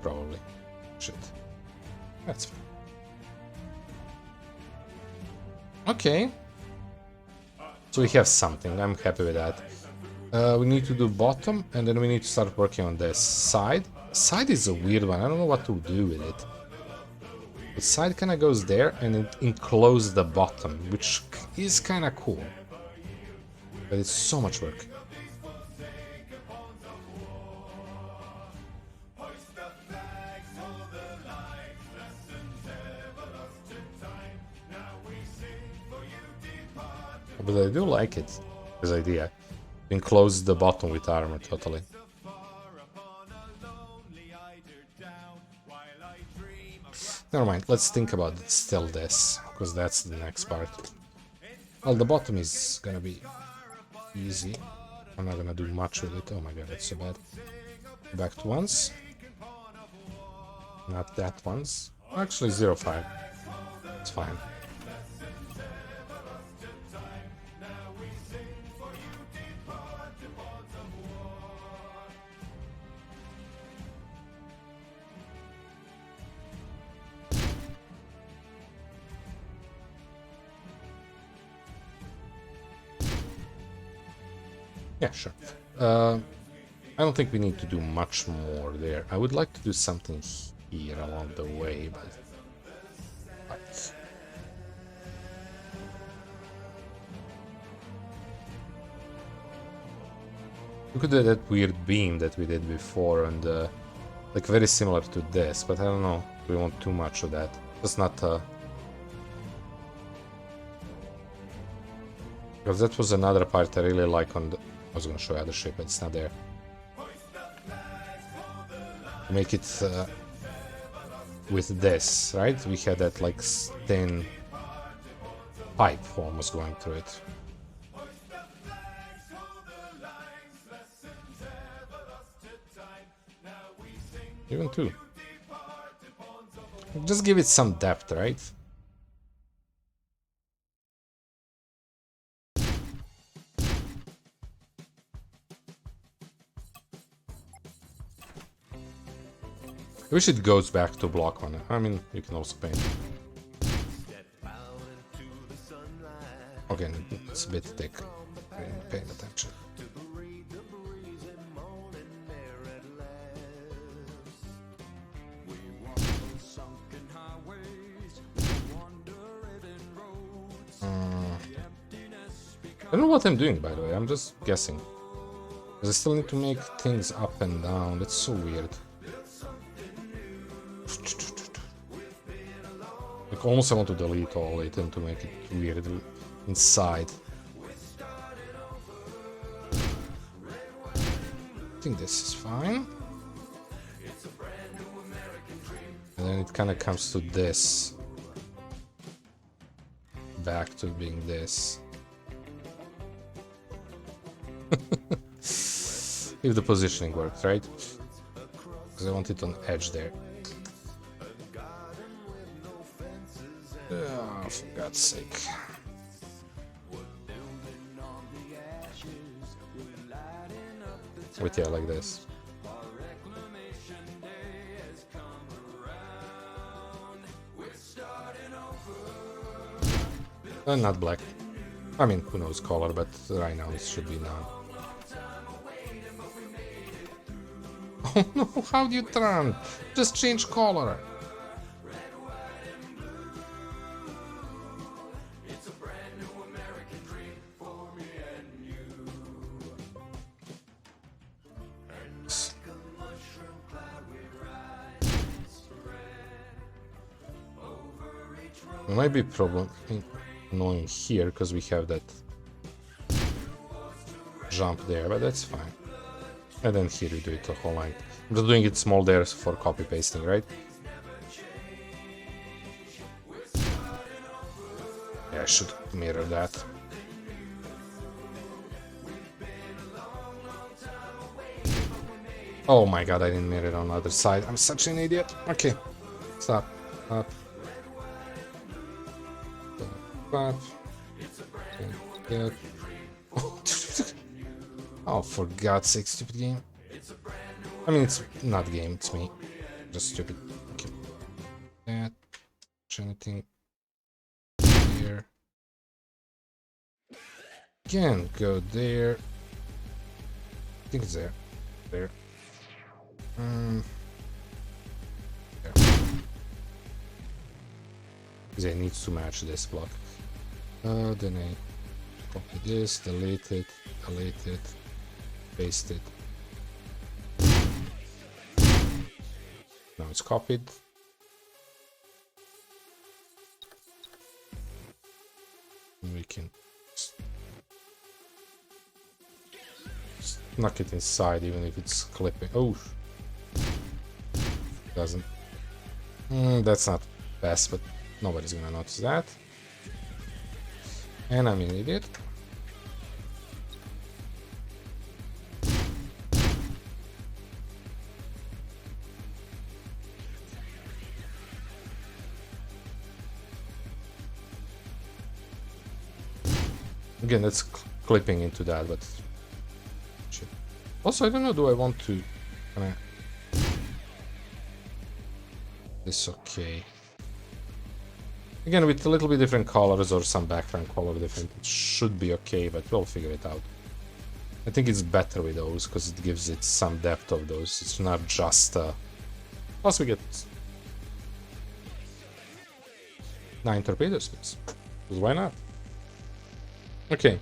probably. Shit. That's fine. Okay. So we have something. I'm happy with that. We need to do bottom, and then we need to start working on this side. Side is a weird one. I don't know what to do with it. The side kind of goes there, and it encloses the bottom, which is kind of cool. But it's so much work. But I do like it, this idea. Enclose the bottom with armor, totally. Never mind, let's think about still this, because that's the next part. Well, the bottom is gonna be easy. I'm not gonna do much with it. Oh my god, that's so bad. Back to once. Not that once. Actually, 0.5. It's fine. Yeah, sure. I don't think we need to do much more there. I would like to do something here along the way, but... We could do that weird beam that we did before, and like very similar to this, but I don't know. We want too much of that. It's not... Because that was another part I really like on the... I was gonna show you other shape, but it's not there. Make it with this, right? We had that like thin pipe almost going through it. Even two. Just give it some depth, right? I wish it goes back to block one. I mean, you can also paint. Okay, it's a bit thick. Paying attention. I don't know what I'm doing, by the way. I'm just guessing. Because I still need to make things up and down. That's so weird. Like, almost I want to delete all it and to make it weird inside. I think this is fine. And then it kind of comes to this. Back to being this. If the positioning works, right? Because I want it on edge there. Oh, for God's sake. Wait, yeah, like this. Not black. I mean, who knows color, but right now it should be now. Oh no, how do you turn? Just change color. There might be a problem annoying here because we have that jump there, but that's fine. And then here we do it the whole line. I'm just doing it small there for copy pasting, right? Yeah, I should mirror that. Oh my god, I didn't mirror it on the other side. I'm such an idiot. Okay, stop. Up. Up. Oh, for God's sake, stupid game. I mean, it's not game, it's me. Just stupid. Okay. That. Anything here. Can go there. I think it's there. There. There. Because I need to match this block. Then I copy this, delete it, paste it. Now it's copied. And we can just knock it inside, even if it's clipping. Oh, doesn't. That's not best, but nobody's gonna notice that. And I'm an idiot. Again, that's clipping into that, but shit. Also, I don't know, do I want to kinda... This okay. Again, with a little bit different colors or some background color different, it should be okay, but we'll figure it out. I think it's better with those, because it gives it some depth of those. It's not just... Plus we get 9 torpedo speeds. Because why not? Okay.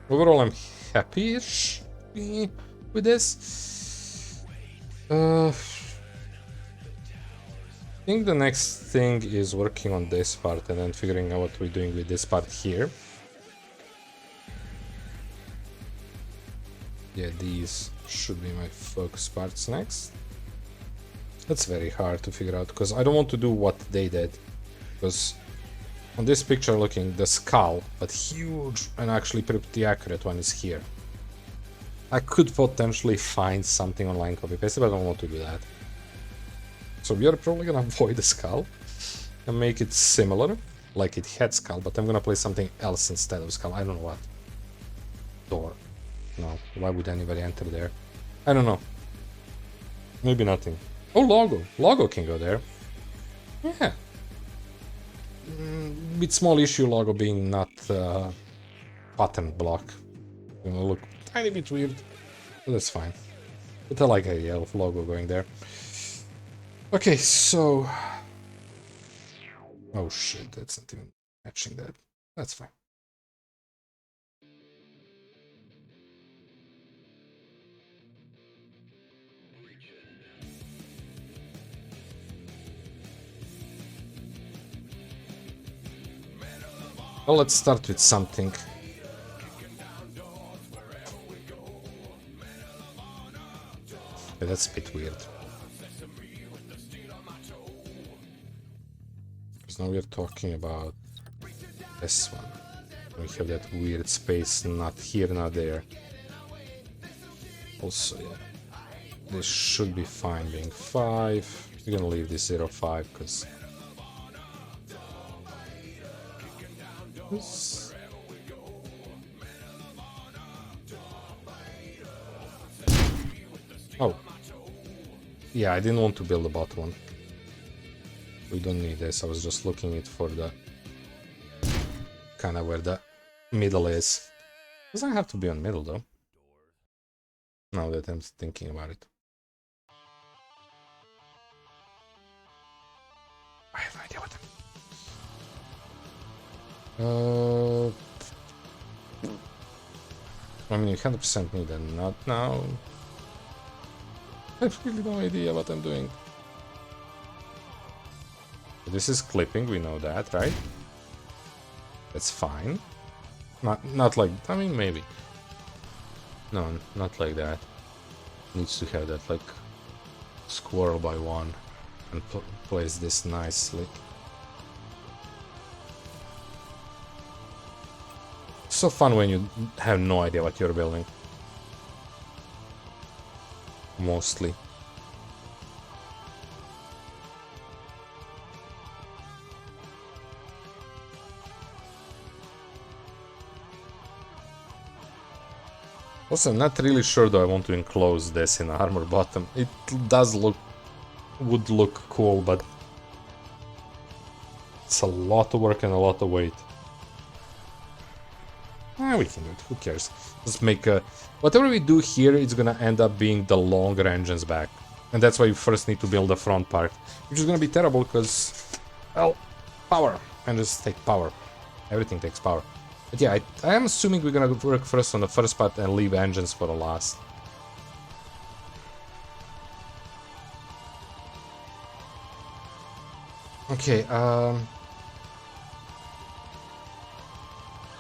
Overall, I'm happy-ish with this. I think the next thing is working on this part and then figuring out what we're doing with this part here. Yeah, these should be my focus parts next. That's very hard to figure out because I don't want to do what they did. Because on this picture looking, the skull, but huge and actually pretty accurate one is here. I could potentially find something online, copy paste, but I don't want to do that. So we are probably gonna avoid the skull and make it similar, like it had skull, but I'm gonna place something else instead of skull. I don't know what. Door. No, why would anybody enter there? I don't know. Maybe nothing. Oh, logo. Logo can go there. Yeah. Bit small issue, logo being not pattern block. Gonna look tiny bit weird, but that's fine. But I like the idea of logo going there. Okay, so... Oh shit, that's not even matching that. That's fine. Well, let's start with something. Yeah, that's a bit weird. Because now we're talking about this one. We have that weird space, not here, not there. Also, yeah, this should be fine being 5. We're gonna leave this 0.5 because... Oh. Yeah, I didn't want to build a bottom one. We don't need this, I was just looking it for the... kind of where the middle is. Doesn't have to be on middle though. Now that I'm thinking about it. I have no idea what I mean, you 100% need a not now. I have really no idea what I'm doing. This is clipping, we know that, right? That's fine. Not like, I mean, maybe. No, not like that. Needs to have that, like, squirrel by one. And place this nicely. So fun when you have no idea what you're building. Mostly. Also, I'm not really sure though I want to enclose this in armor bottom. It does would look cool, but it's a lot of work and a lot of weight. We can do it, who cares? Just make whatever we do here, it's gonna end up being the longer engines back. And that's why you first need to build the front part. Which is gonna be terrible, because, well, power. Engines take power. Everything takes power. But yeah, I am assuming we're gonna work first on the first part and leave engines for the last. Okay,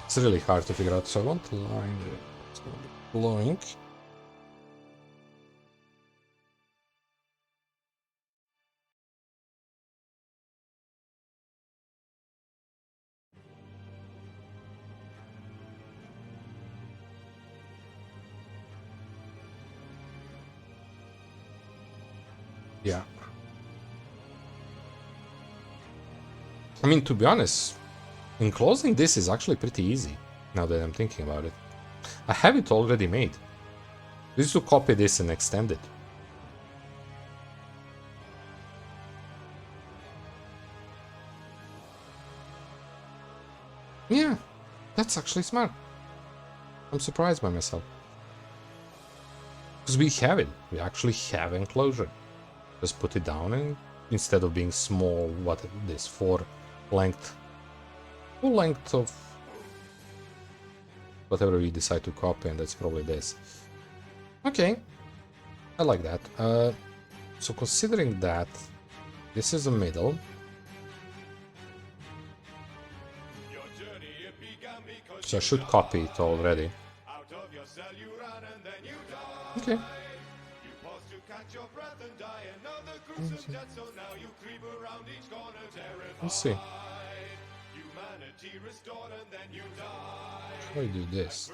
it's really hard to figure out, so I want to line it's gonna be blowing. Yeah. I mean, to be honest, enclosing this is actually pretty easy, now that I'm thinking about it. I have it already made. Just to copy this and extend it. Yeah, that's actually smart. I'm surprised by myself. Because we have it. We actually have enclosure. Just put it down and instead of being small, what is this, full length of whatever we decide to copy, and that's probably this. Okay, I like that. So considering that this is the middle, so I should copy it already. Okay. Let's see. How do I do this?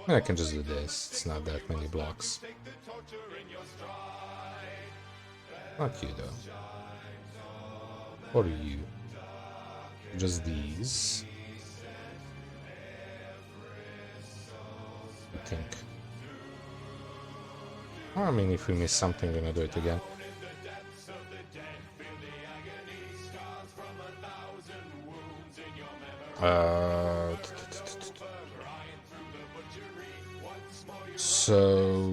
I can just do this. It's not that many blocks. Not you though. Or you. Just these. I think. I mean, if we miss something, we're gonna do it again. So,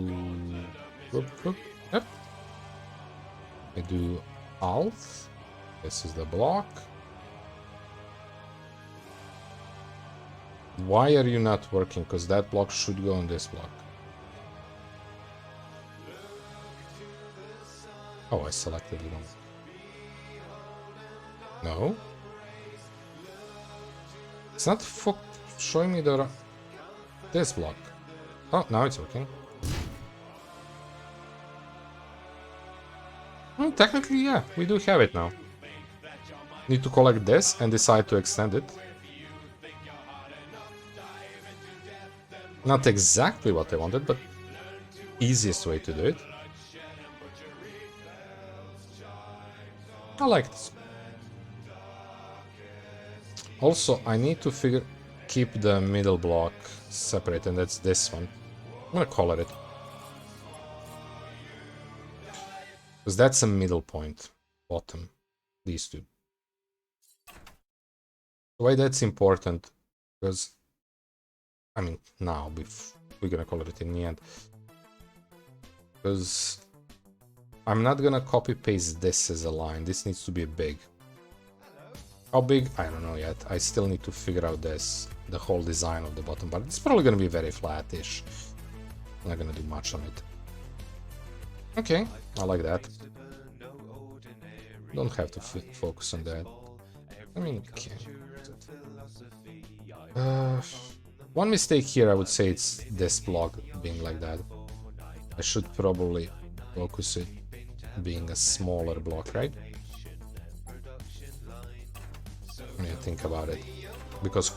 yep. I do Alt. This is the block. Why are you not working? Because that block should go on this block. Oh, I selected it wrong. No. It's not showing me this block. Oh, now it's working. Well, technically, yeah, we do have it now. Need to collect this and decide to extend it. Not exactly what I wanted, but easiest way to do it. I like this. Also, I need to keep the middle block separate, and that's this one. I'm gonna color it. Because that's a middle point. Bottom. These two. Why that's important? Because, I mean, now, we're gonna color it in the end. Because I'm not gonna copy-paste this as a line. This needs to be big. How big? I don't know yet. I still need to figure out the whole design of the bottom part. It's probably gonna be very flat-ish. I'm not gonna do much on it. Okay, I like that. Don't have to focus on that. I mean, okay. One mistake here, I would say, it's this block being like that. I should probably focus it being a smaller block, right? When you think about it, because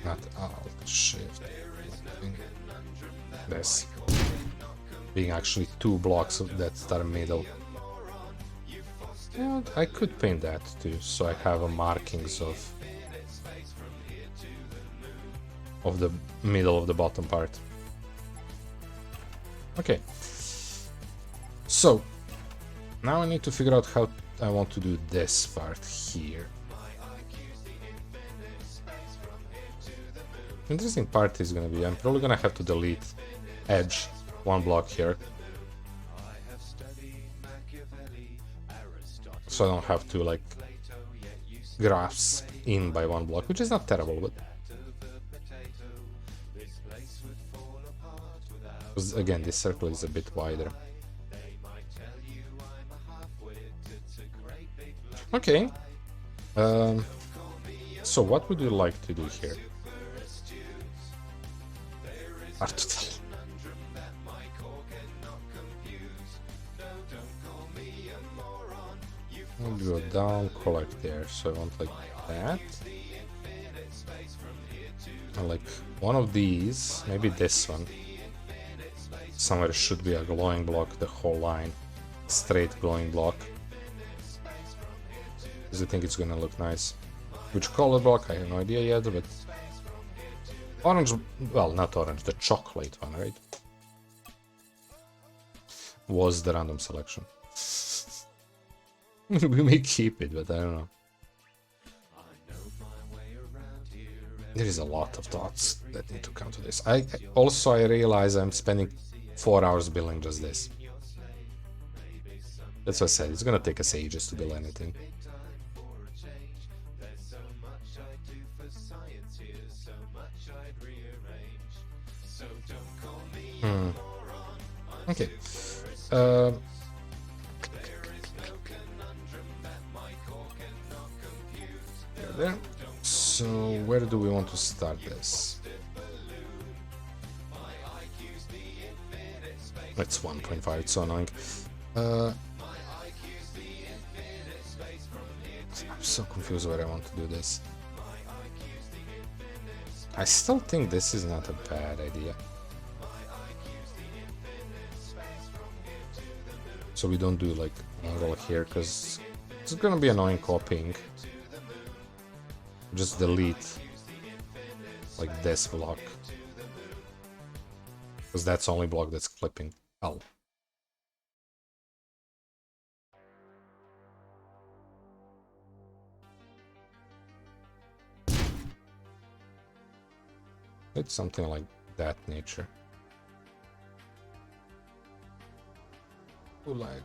not Alt, Shift, this being actually two blocks that start middle. Yeah, I could paint that too, so I have a markings of of the middle of the bottom part. Okay. So, now I need to figure out how I want to do this part here. Interesting part is gonna be, I'm probably gonna have to delete edge one block here. So I don't have to like grasp in by one block, which is not terrible, but because again this circle is a bit wider. Okay. So what would you like to do here? Hard to tell. I'll go down, collect there, so I want like that. And like one of these, maybe this one. Somewhere should be a glowing block, the whole line. Straight glowing block. Because I think it's gonna look nice. Which color block, I have no idea yet, but... Orange, well, not orange, the chocolate one, right? Was the random selection. We may keep it, but I don't know. There is a lot of thoughts that need to come to this. I realize I'm spending 4 hours building just this. That's what I said, it's gonna take us ages to build anything. Okay. There. So where do we want to start this? It's 1.5, it's so annoying. I'm so confused where I want to do this. I still think this is not a bad idea. So we don't do like angle here, because it's gonna be annoying copying. Just delete like this block, because that's the only block that's clipping. Oh. It's something like that nature. Ooh, lag.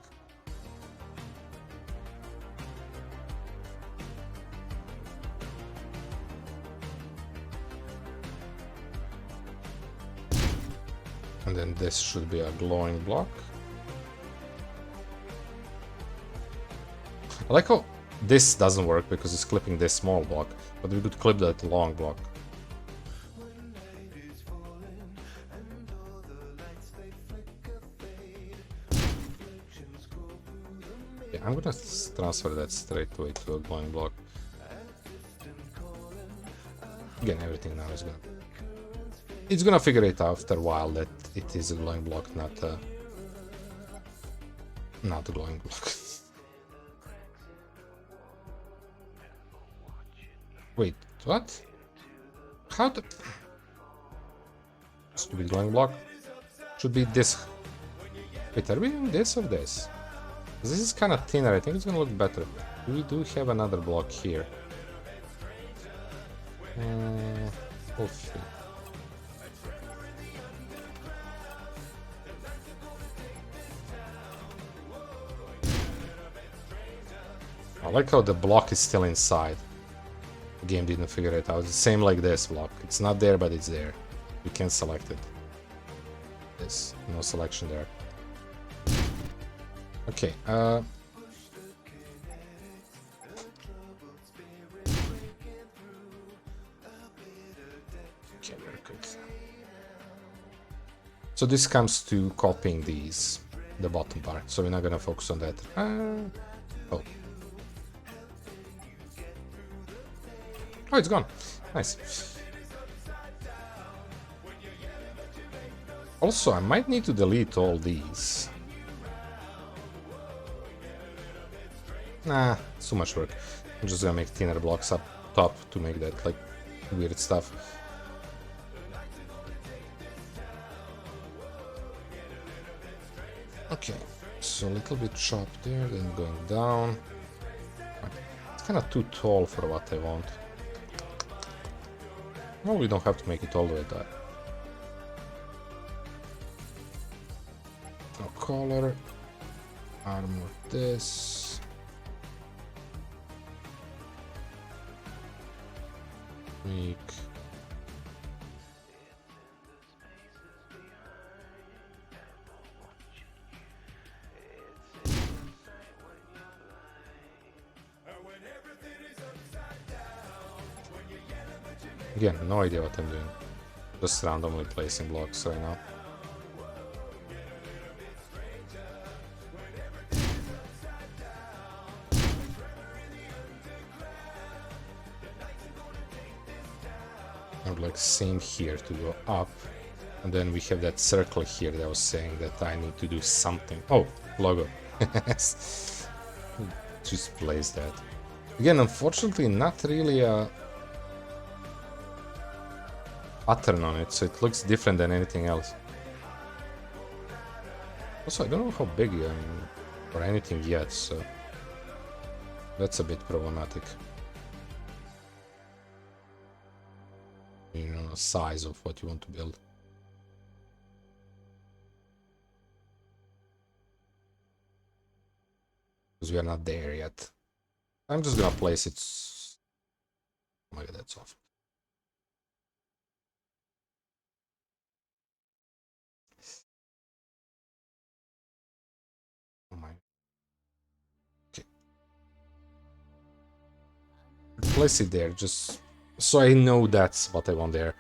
And then this should be a glowing block. I like how this doesn't work because it's clipping this small block, but we could clip that long block. Yeah, I'm gonna transfer that straight away to a glowing block. Again, everything now is gonna... It's gonna figure it out after a while that it is a glowing block, not a glowing block. Wait, what? How the... Stupid glowing block? Should be this. Wait, are we doing this or this? This is kind of thinner, I think it's gonna look better. We do have another block here. Hopefully. I like how the block is still inside. The game didn't figure it out. It's the same like this block. It's not there, but it's there. You can select it. There's no selection there. Okay, okay, very good. So this comes to copying these, the bottom part. So we're not gonna focus on that. Oh. Oh, it's gone. Nice. Also, I might need to delete all these. Nah, it's too much work. I'm just gonna make thinner blocks up top to make that like weird stuff. Okay, so a little bit chop there, then going down. It's kind of too tall for what I want. Well, we don't have to make it all the way there. No color. Armor this. Make. Again, no idea what I'm doing. Just randomly placing blocks right now. And like same here to go up. And then we have that circle here that was saying that I need to do something. Oh, logo. Just place that. Again, unfortunately, not really a pattern on it, so it looks different than anything else. Also, I don't know how big I am or anything yet, so that's a bit problematic. You know, size of what you want to build. Because we are not there yet. I'm just gonna place it. Oh my god, that's awful. Oh my. Okay. Place it there, just so I know that's what I want there.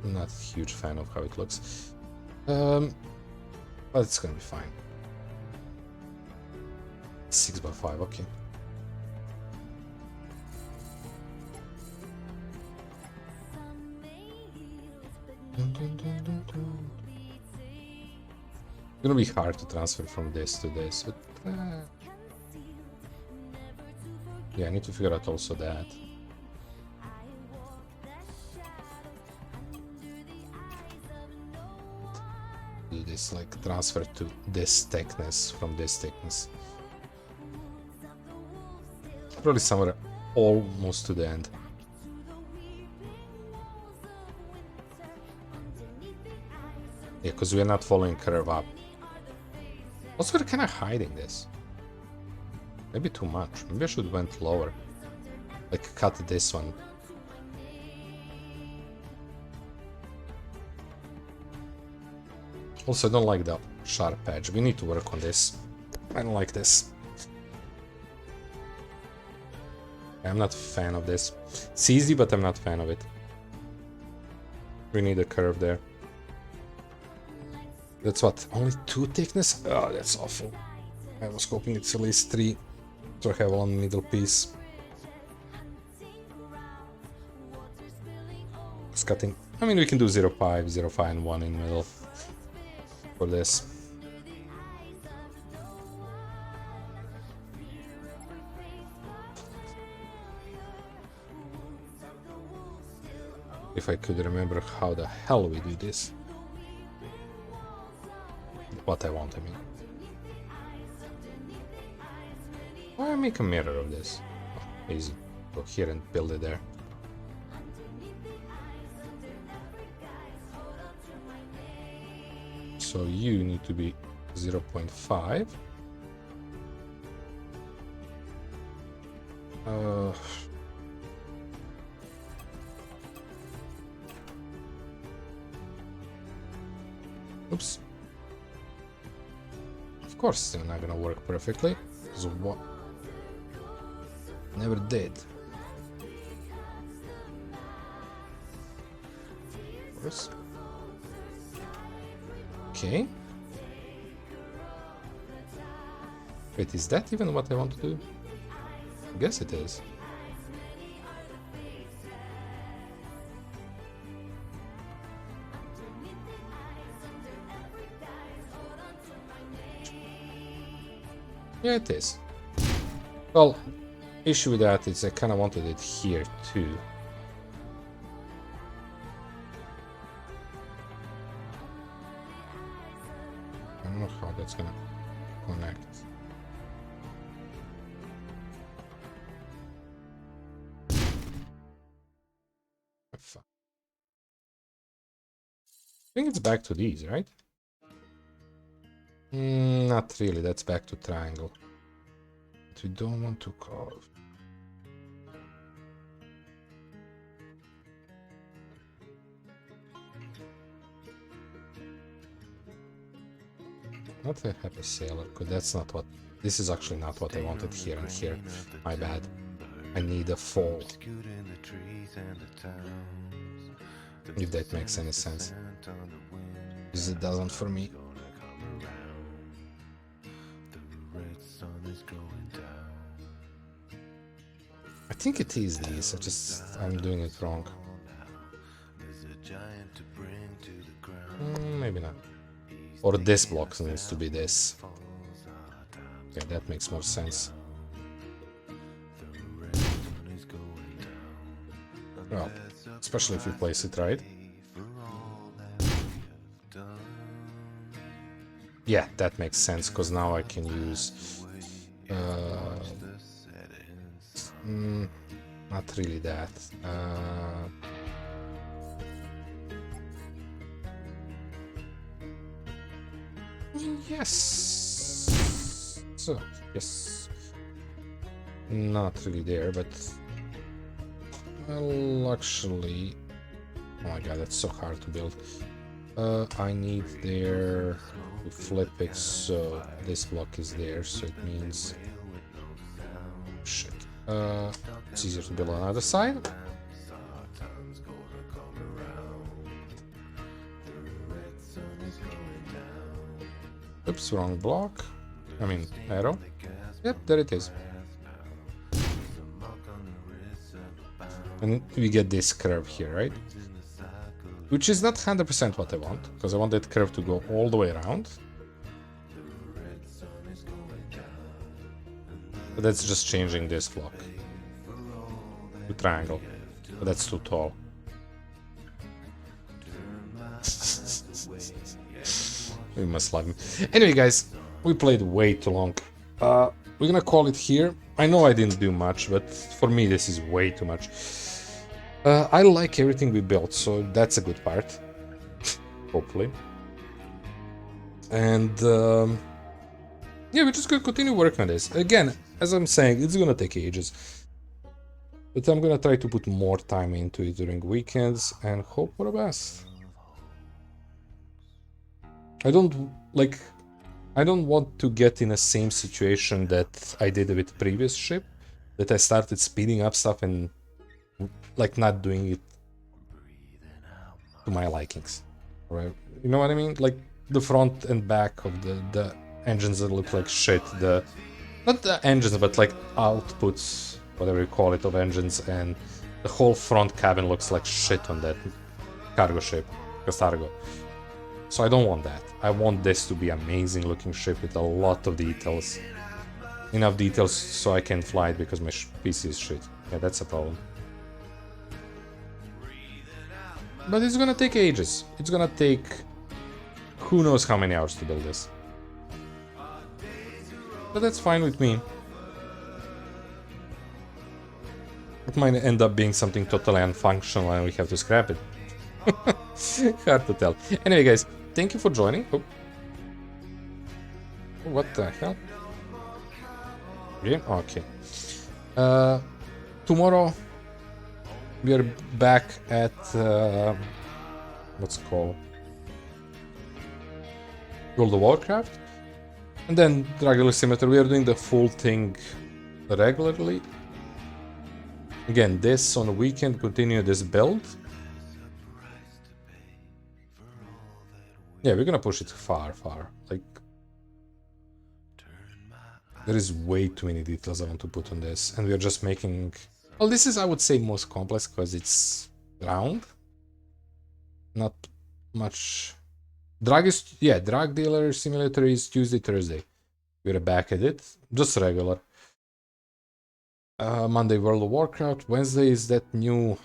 I'm not a huge fan of how it looks. But it's gonna be fine. 6x5, okay. It's gonna be hard to transfer from this to this, but yeah, I need to figure out also that. Do this, like transfer to this thickness from this thickness. Probably somewhere almost to the end. Yeah, because we're not following curve up. Also, we're kind of hiding this. Maybe too much. Maybe I should went lower. Like cut this one. Also, I don't like the sharp edge. We need to work on this. I don't like this. I'm not a fan of this. It's easy, but I'm not a fan of it. We need a curve there. That's what? Only 2 thickness? Oh, that's awful. I was hoping it's at least 3. So I have one middle piece. It's cutting. I mean, we can do 0.5, 0.5, and 1 in the middle for this. If I could remember how the hell we do this. What I want, I mean. Why make a mirror of this? Oh, easy. Go here and build it there. So you need to be 0.5. Oops. Of course, it's not gonna work perfectly. So what? Never did. Of course. Okay. Wait, is that even what I want to do? I guess it is. Yeah, it is. Well, issue with that is I kind of wanted it here too. know how that's gonna connect. Fuck. I think it's back to these, right? Not really, that's back to triangle. But we don't want to call. Not a happy sailor, because that's not what... This is actually not what I wanted here and here. My bad. I need a fall. If that makes any sense. Because it doesn't for me. I think it is these, I'm doing it wrong. Maybe not. Or this block needs to be this. Okay, that makes more sense. Well, especially if you place it right. Yeah, that makes sense, because now I can use... not really that. Yes. So, yes. Not really there, but... Well, actually... Oh my god, that's so hard to build. I need there to flip it, so this block is there, so it means... Shit. It's easier to build on the other side. Oops, wrong block. I mean, arrow. Yep, there it is. And we get this curve here, right? Which is not 100% what I want, because I want that curve to go all the way around. But that's just changing this block to triangle. But that's too tall. We must love him. Anyway, guys, we played way too long. We're gonna call it here. I know I didn't do much, but for me this is way too much. I like everything we built, so that's a good part. Hopefully. And yeah, we're just gonna continue working on this. Again, as I'm saying, it's gonna take ages. But I'm gonna try to put more time into it during weekends and hope for the best. I don't want to get in the same situation that I did with the previous ship, that I started speeding up stuff and like not doing it to my likings, right? You know what I mean? Like the front and back of the engines that look like shit, not the engines, but like outputs, whatever you call it, of engines, and the whole front cabin looks like shit on that cargo ship, Kust. So I don't want that. I want this to be amazing looking ship with a lot of details. Enough details so I can fly it, because my PC is shit. Yeah, that's a problem. But it's gonna take ages. It's gonna take who knows how many hours to build this. But that's fine with me. It might end up being something totally unfunctional and we have to scrap it. Hard to tell. Anyway, guys, thank you for joining. Oh. What the hell? Yeah, okay. Tomorrow we are back at what's it called? World of Warcraft. And then regular Symmetry. We are doing the full thing regularly. Again, this on the weekend, continue this build. Yeah, we're gonna push it far. Like, there is way too many details I want to put on this, and we are just making... Well, this is, I would say, most complex because it's round. Not much... Drug dealer simulator is Tuesday, Thursday. We're back at it, just regular. Monday, World of Warcraft. Wednesday is that new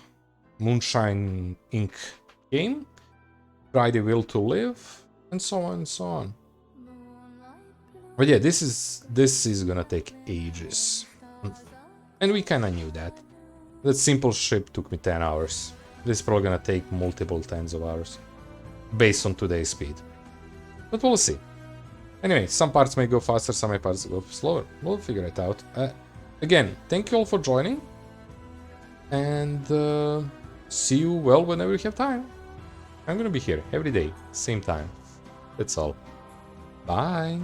Moonshine Inc. game. Friday, Will to Live, and so on and so on. But yeah, this is gonna take ages. And we kinda knew that. That simple ship took me 10 hours. This is probably gonna take multiple tens of hours. Based on today's speed. But we'll see. Anyway, some parts may go faster, some parts go slower. We'll figure it out. Again, thank you all for joining. And see you, well, whenever you have time. I'm gonna be here every day, same time. That's all. Bye.